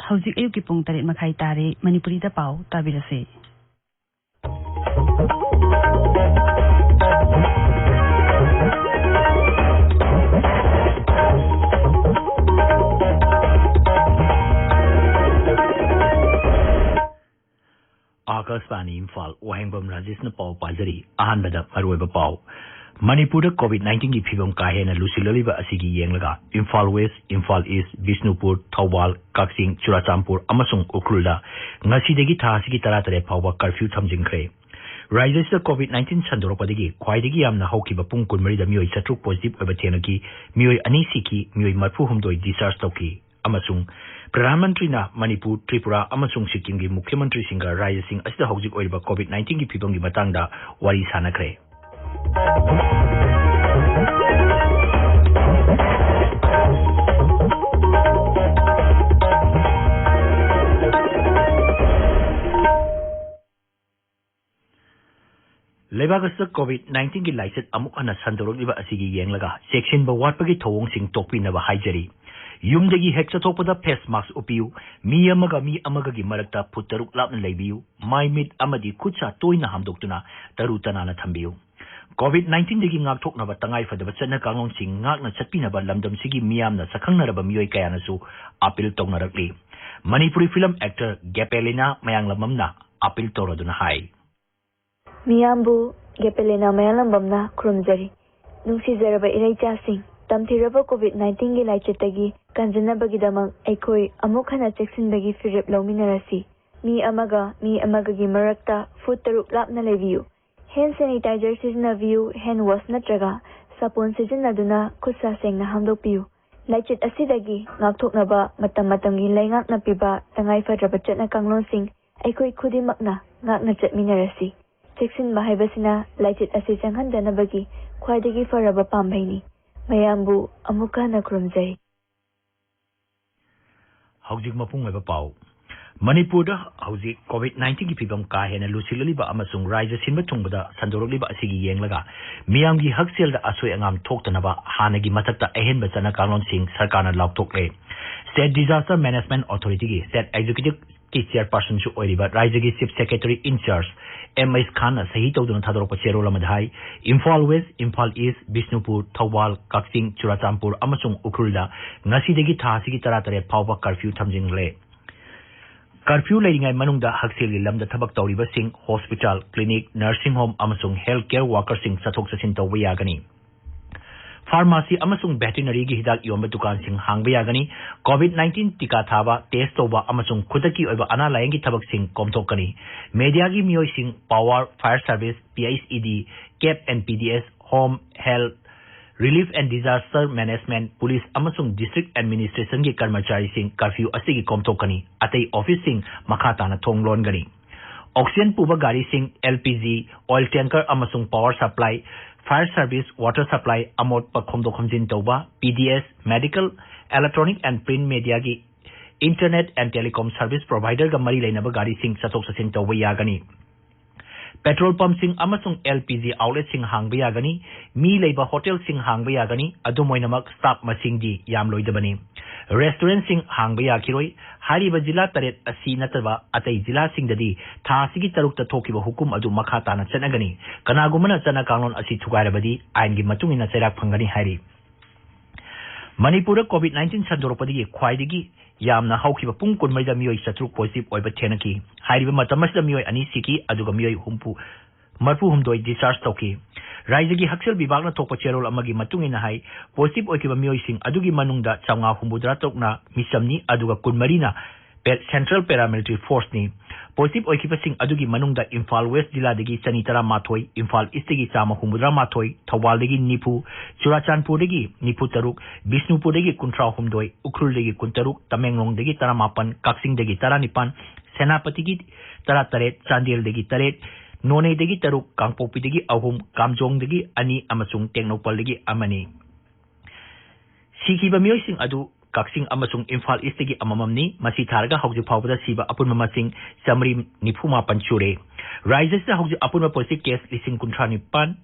हौजिक अयुक्की पुंग 8 मखाई तारे मणिपुरीदा पाउ ताबिरसे। आकाशवाणी इम्फाल वाहेंबम राजेश पाउ पाजरी अहानबदा मरुएबा पाउ मणिपुर कोविड-19 की फिवम काहेना लुसिललिबा असिगी येंगलगा इम्फाल वेस्ट इम्फाल ईस्ट बिष्णुपुर थौबाल काक्सिंग चुराचामपुर अमसुंग उखरुलदा ngasiदगी थासिगी तरातरे फावबा कर्फ्यू थमजिंखरे राज्यसिदा कोविड-19 संदोरपदगी ख्वाइदगी यामना हौकिबा पुंग 13 दा मियोय सट्रुक पॉजिटिव ओइबा थेनगी मियोय अनी सिकी मियोय 43 डिस्चार्ज तौकी अमसुंग प्रधानमंत्री ना मणिपुर त्रिपुरा अमसुंग सिक्किम की मुख्यमंत्री सिंह राज्य सिंह असिदा हौजिक ओइबा कोविड-19 की फिवम की मतंगदा वारी सानखरे लेबागस्त कोविड-19 की लाइसेट अमुक हना संदोरलिबा असिगी येंगलगा सेक्शन बवाटपगी थोवोंसिंग तोकपिनबा हाइजरी युमदगी हेक चथोपदा फेस मास्क उपियु मी अमगगी मरक्ता फुट 6 लापना लेबियु माइ मिट अमदी खुचा तोइना हामदोक्तुना तरु तनाना थंबियु कोविड-19 दगी ngaktoknaba tangai fadaba chana kanglongsing ngakna chatpinaba lamdamsigi miyamna sakhangnaraba miyoi kayanasu appeal tongnarakli Manipuri film actor Gepelina Mayanglamamna appeal toraduna hai Miyambu Gepelina Mayanglamamna krumjari nungsizaraba iraichasing tamthiraba COVID-19 gi laichetagi kanjanabagidamang aikoi amukhana cheksinbagi firip lawminarasi mi amaga gi marakta foot 6 lapna leviyu hand sanitizer siznaviyu hand wash natraga sapon siznaduna khutsa sengna hamdokpiyu laichet asidagi ngakthoknaba matamgi laingakna piba tangai fadraba chatna kanglonsing aikoi khudimakna ngakna chatminarasi cheksin mahaibasina laichet asi changhandanabagi khwaidagi faraba pambaini mayambu amukana krumjai हौजिक मपुंग ओइबा पाउ मणिपुर हौजिक कोविड-19 की फिवम का हेना लुसिललिबा अमसुंग राज्य सिनबा थुंगबदा संदोरलिबा असिगी येंगलगा मियामगी हक्सेलदा असोय अंगाम थोक्तनबा हानगी मथक्ता अहेनबा चना कांगलोनसिंग सरकारना लाउथोकले state disaster management authority की स्टेट एग्जीक्यूटिव की चेयरपर्सन सु ओइरिबा राज्य की chief secretary incharge MS Khan सही तौदुना थादोरपा चेरोल अमदहाई इम्फाल वेस्ट इम्फाल ईस्ट बिष्णुपुर थौबाल काक्सिंग चुराचामपुर अमसुंग उखरुलदा ngasiदगी थासिगी 13 फावबा कर्फ्यू थमजिंगले कर्फ्यू लेरिंगाई मनुंगदा हक्सेलगी लमदा थबक तौरिबसिंग हॉस्पिटल क्लिनिक नर्सिंग होम अमसुंग हेल्थ केयर वर्कर्सिंग सथोक ससिन तौबा यागनी फार्मेसी अमसुंग वेटरिनरी की हिदाक योंबा दुकान सिंह हांगबा यागनी कोविड-19 टीका थाबा टेस्ट तौबा अमसुंग खुदकी ओइबा अना लायंगी थबक सिंह कोमथोकनी मीडिया की मियोय सिंह power fire service PICD cap and PDS home health relief and disaster management police अमसुंग डिस्ट्रिक्ट एडमिनिस्ट्रेशन की कर्मचारी सिंह कर्फ्यू असिगी कोमथोकनी अतई ऑफिस सिंह मखाताना थोंगलोनगनी ऑक्सीजन पुबा गाड़ी सिंह एलपीजी ऑयल टैंकर अमसुंग power supply fire service water supply अमोट पखोमदो खमजिन तौबा PDS medical electronic and print media की internet and telecom service provider का मरी लेनब गाड़ी सिंह चथोक चसिन तौबा यागनी पेट्रोल पंप सिंह अमसुंग एलपीजी आउटलेट सिंह हांगबा यागनी मी लेबा होटल सिंह हांगबा यागनी अदुमोइनमक स्टाफ मसिंगदी याम लोइदबनी रेस्टोरेंट सिंह हांगबा याखिरोई हारिबा जिला 3 असि नतबा अतई जिला सिंगददी थासिगी 3 ता थोकिबा हुकुम अदु मखा ताना चनगनी कनागुमना चना कांगलोन असि थुगारबदी आइनगी मतुंगिना चैराक फंगनी हारि मणिपुर कोविड-19 संदोरपदगी ख्वाइदगी यामना हौकिबा पुंग 13 दा मियोय सट्रुक पॉजिटिव ओइबा थेनकी हारिबा मतमसदा मियोय अनी सिकी अदुगा मियोय मरफू हुमदोय डिस्चार्ज तौकी राज्य की हक्सेल विभागना थोकपा चेरोल अमगी मतुंगिना हाई पॉजिटिव ओइकिबा मियोय सिंह अदुगी मनुंगदा 953 ना मिसमनी अदुगा 13 ना सेंट्रल पैरामिलिट्री फोर्स नि पॉजिटिव ओइकिबा सिंह अदुगी मनुंगदा इम्फाल वेस्ट जिला दगी सनीतरा माथोय इम्फाल ईस्ट दगी 153 माथोय थौबाल दगी निफु चुराचानपुर दगी निफु तरुक बिष्णुपुर दगी 13 उखरुल दगी 13 तमेंगलोंग दगी 15 काक्सिंग दगी 19 सेनापति की 13 चांदेल दगी 3 नोने दगी 3 कांगपोपी दगी 3 कामजोंग दगी 2 अमसुंग टेक्नोपल दगी अमनी सिकिबा मियोय सिंह अदु काक्सिंग अमसुंग इम्फाल ईस्ट दगी अमममनी मसी थारगा हौजि फावबदा सिबा अपुनमा मसिंग समरी निफुमा पंचुरे राज्य से हौजि अपुनमा पॉजिटिव केस 19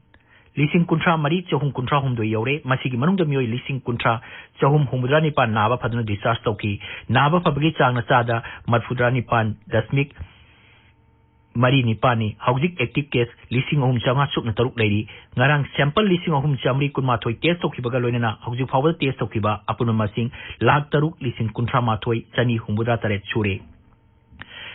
लीसिंग कुंट्रा मरी चहुम कुंट्रा हुमदो यौरे मसीगी मनुंग मियोई लीसिंग कुंट्रा चहुम हुमद्रा निपान नाबा फदुना डिस्चार्ज तौकी नाबा फबगी चांगना चादा मरफुद्रा निपान दशमिक मरी निपानी हौजिक एक्टिव केस लीसिंग अहुम चांगा सुपना तरुक लेरी ngarang sample लीसिंग अहुम चामरी कुनमाथोई टेस्ट तौकीबगा लोइनना हौजिक फावदा टेस्ट तौकीबा अपुन मसिंग लाख तरुक लीसिंग कुंट्रा माथोई चनी हुमद्रा तरेत सुरे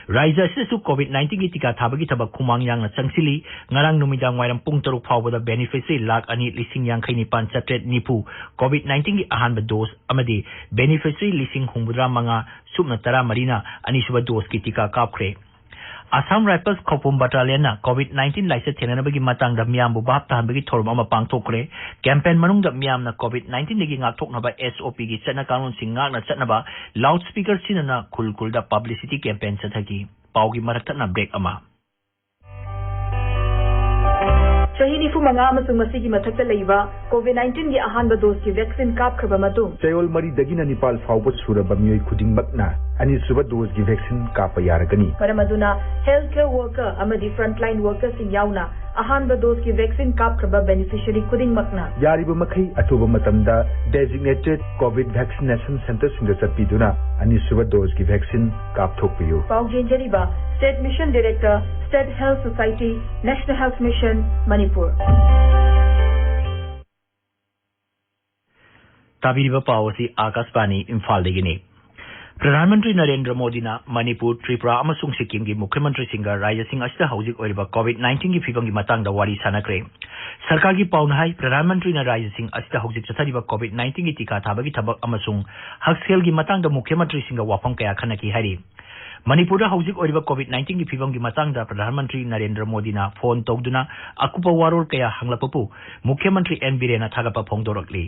Raija sisu COVID-19 की टीका थाबगी थबक खुमांग यांगना चंगसिली ngarang नुमिदांग वायरम पुंग तरुक फावदा बेनिफिशियरी लाख अनि लीसिंग यांखै निपान चट्रेट निफु COVID-19 की अहानब डोज अमदी बेनिफिशियरी लीसिंग हुमद्रा मंगा सुपना तरा मरीना अनिसुबा डोज की टीका कापख्रे Assam Rifles Khopum Battalion na COVID-19 laisa thenanabagi matang da miyam bu bap tahanbagi thorum ama pangthokre campaign manung da miyam na COVID-19 dagi ngakthoknaba SOP gi chana kanun singak na chatnaba loudspeaker sinana khulkul da publicity campaign chathagi paugi marakta na break ama Chahi nifu manga amasung masigi mathakta leiba COVID-19 gi ahanba dose ki vaccine kapkhaba matung Chayol mari dagina Nepal fawba suraba miyoi khudingmakna ani suba dose gi vaccine kapa yaragani Paramaduna healthcare worker amadi frontline workers sing yauna ahanba dose ki vaccine kapkhaba beneficiary khudingmakna yariba makhai atuba matamda designated COVID vaccination center singa chatpiduna ani suba dose gi vaccine kapthokpiyu Paujinjariba State Mission Director State Health Society National Health Mission Manipur Tabiriba Pawasi Akasbani Imphal degini Pradhan Mantri Narendra Modi na Manipur Tripura amasung Sikkim gi Mukhyamantri singa Raja Singh asida hojik oiriba COVID-19 gi fibam gi matang da wari sanakre Sarkar gi pauna hai Pradhan Mantri na Raja Singh asida hojik chathariba COVID-19 gi tika thabagi thabak amasung haksel gi matang da Mukhyamantri singa wafam kaya khanaki hari Manipur da hojik oiriba COVID-19 gi fibam gi matang da Pradhan Mantri Narendra Modi na phone togduna akupa warol kaya hanglapapu Mukhyamantri N Birena thagapa phongdorakli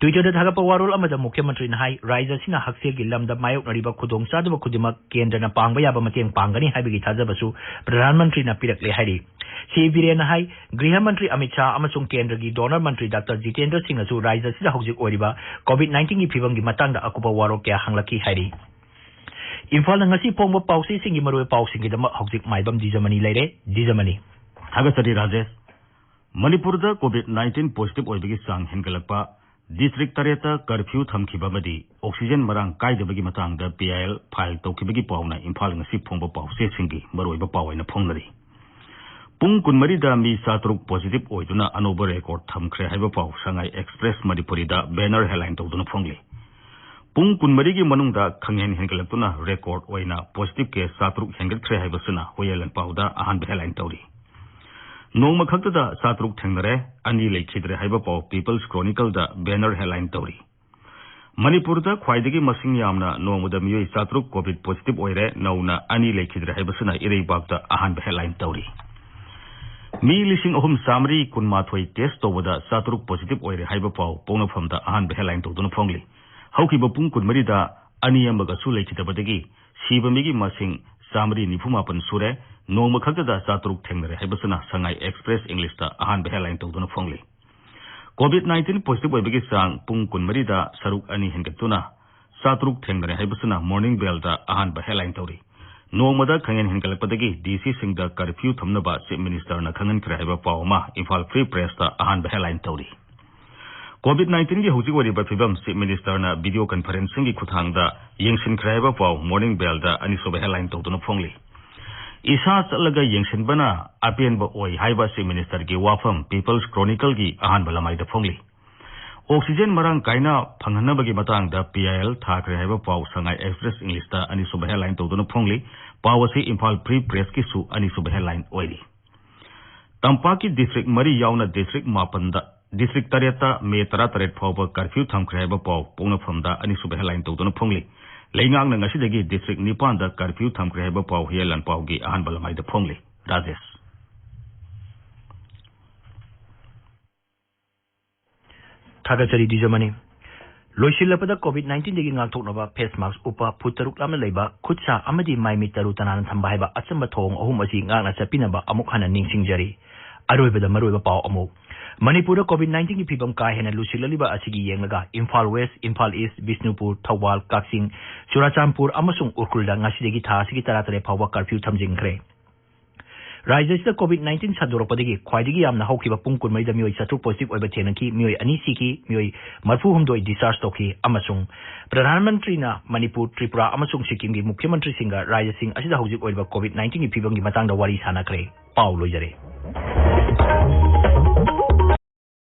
Twitter da thagapa warol amada Mukhyamantri na hai Raija sina haksel gi lamda mayok nariba khudong sadaba khudimak kendra na pangba yaba mateng pangani haibigi thajabasu Pradhan Mantri na pirakle hari Si Birena hai Griha Mantri Amit Shah amasung kendra gi donor Mantri Dr. Jitendra Singh asu Raija sida hojik oiriba COVID-19 gi fibam gi matang da akupa warol kaya hanglaki hari Imphal na ngasi pongba pausi singi maroi pausi gi dama hojik maibam dijamani leire dijamani Hagasari Rajesh Manipur da COVID-19 positive oibigi sang hengalakpa district tareta curfew thamkhiba madi oxygen marang kaidabagi matang da PIL file tokibagi pauna Imphal ngasi pongba pausi singi maroiba pawaina phongnari Pung kunmari da mi satruk positive oiduna anoba record thamkhre haiba pau Shanghai Express Manipuri da banner headline tawduna phongli Pung kunmari gi manung da khanghen hengalakuna record oina positive case satruk hengalkhre haiba suna hoyelan pauda ahan headline tawri Nongma khakta da satruk thengnare ani leikhidre haiba pau People's Chronicle da banner headline tawri Manipur da khwaidagi masing yamna nongma da miyoi satruk covid positive oire nauna ani leikhidre haiba suna irei bakta ahan headline tawri Mi lising ohum samri kunmathoi test tawada satruk positive oire haiba pau pongna famda ahan headline tawduna phongli Haukiba pung kunmari da ani yambaga su leikhidabadagi sibamigi masing samri nifumapan sure nongma khakta da satruk thengnare haibasana Shanghai Express English da ahan headline tawduna phongli COVID-19 positive oibagi sang pung kunmari da saruk ani hengatuna satruk thengnare haibasana Morning Bell da ahan headline tawri nongma da khangen hengalakpadagi DC sing da curfew thamnaba Chief Minister na khangan khre haiba pawma Imphal Free Press da ahan headline tawri COVID-19 gi hojik wari ba fibam Chief Minister na video conferencing gi khuthang da yengsin khre pau Morning Bell da ani soba headline tawduna phongli Isa chalaga yengsin bana apen ba oi haiba Chief Minister gi wafam People's Chronicle gi ahan balamai da phongli Oxygen marang kaina phanghanna bagi matang da PIL thakre haiba pau Shanghai Express English da ani soba headline tawduna phongli pawasi Imphal Free Press ki su ani soba headline oiri Tampaki district mari yauna district mapanda District Tareta me tara taret phawba curfew thamkhre haiba pau pongna famda ani suba headline tawduna phongli leingang na ngasidagi district nipan da curfew thamkhre haiba pau helan pau gi ahan balamai da phongli Rajesh Thagachari dijamani Loishilapeda COVID-19 dagi ngakthoknaba face mask upa phutaruk lamna leiba khutsa amadi maimi taru tanan thamba haiba achamba thong ahum asi ngakna chapinaba amuk hana ningsingjari aroibada maroiba pau amuk Manipur COVID-19 ki phibam ka hena lusilaliba asigi yenglaga Imphal West, Imphal East, Bishnupur, Thawal, Kaksing, Churachampur amasung Urkhulda ngasidagi tha asigi taratare phawba curfew thamjingkhre राज्य कोविड-19 संदोरपदगी ख्वाइदगी यामना हौखिबा पुंग कुनमैदा मियोय चतुर positive ओइबा थेनकी मियोय अनी सिकी मियोय मरफु हुमदोय discharge तोखी अमसुंग प्रधानमंत्री ना मणिपुर त्रिपुरा अमसुंग सिक्किम की मुख्यमंत्री सिंगा राज्य सिंह असिदा हौजिक ओइबा कोविड-19 की फिबम की मतंगदा वारी सानाखरे पाउ लोइजरे।